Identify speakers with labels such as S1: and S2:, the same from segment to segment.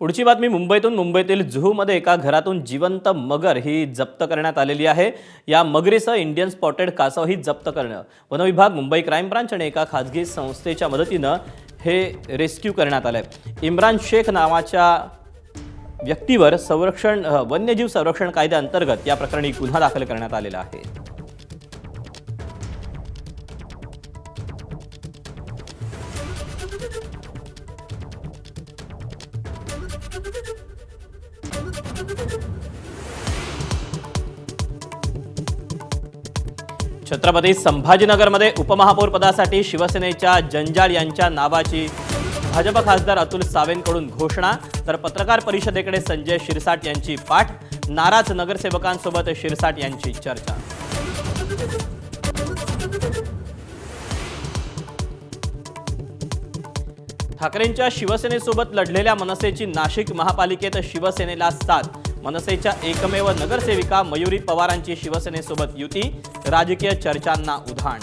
S1: पुढची बातमी मुंबईतील जुहूमध्ये एका घरातून जिवंत मगर ही जप्त करण्यात आलेली आहे। या मगरीसह इंडियन स्पॉटेड कासव ही जप्त करणं वन विभाग, मुंबई क्राईम ब्रांच आणि एका खासगी संस्थेच्या मदतीनं हे रेस्क्यू करण्यात आलंय। इम्रान शेख नावाच्या व्यक्तीवर वन्यजीव संरक्षण कायद्याअंतर्गत या प्रकरणी गुन्हा दाखल करण्यात आलेला आहे। छत्रपती संभाजीनगरमध्ये उपमहापौर पदासाठी शिवसेनेच्या जंजाळ यांच्या नावाची भाजप खासदार अतुल सावेंकडून घोषणा, तर पत्रकार परिषदेकडे संजय शिरसाट यांची पाठ। नाराज नगरसेवकांसोबत शिरसाट यांची चर्चा। ठाकरेंच्या शिवसेनेसोबत लढलेल्या मनसेची नाशिक महापालिकेत शिवसेनेला साथ। मनसेच्या एकमेव नगरसेविका मयुरी पवारांची शिवसेनेसोबत युती, राजकीय चर्चांना उधाण।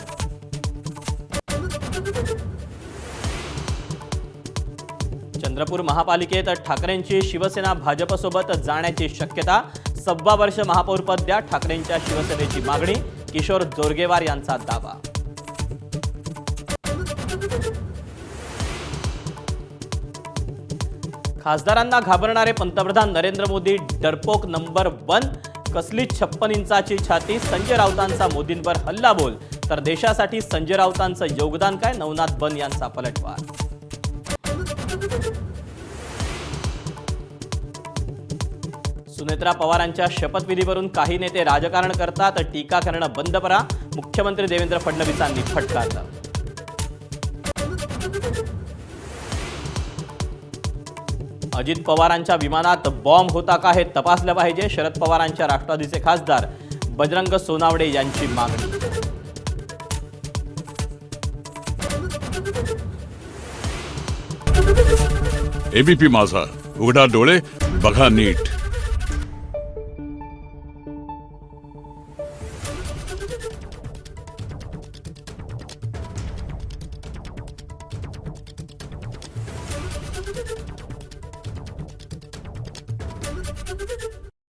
S1: चंद्रपूर महापालिकेत ठाकरेंची शिवसेना भाजपसोबत जाण्याची शक्यता। 6 वर्ष महापौरपद द्या, ठाकरेंच्या शिवसेनेची मागणी। किशोर जोरगेवार यांचा दावा। खासदारांना घाबरणारे पंतप्रधान नरेंद्र मोदी डरपोक नंबर 1। कसली 56 इंचाची छाती, संजय राऊतांचा मोदींवर हल्लाबोल। तर देशासाठी संजय राऊतांचं योगदान काय, नवनाथ बन यांचा पलटवार। सुनेत्रा पवारांच्या शपथविधीवरून काही नेते राजकारण करतात, टीका करणं बंद करा, मुख्यमंत्री देवेंद्र फडणवीसांनी फटकारलं। अजित पवारांच्या विमानात बॉम्ब होता का हे तपासलं पाहिजे, शरद पवारांच्या राष्ट्रवादीचे खासदार बजरंग सोनावडे यांची मागणी।
S2: एबीपी माझा, उघडा डोळे बघा नीट।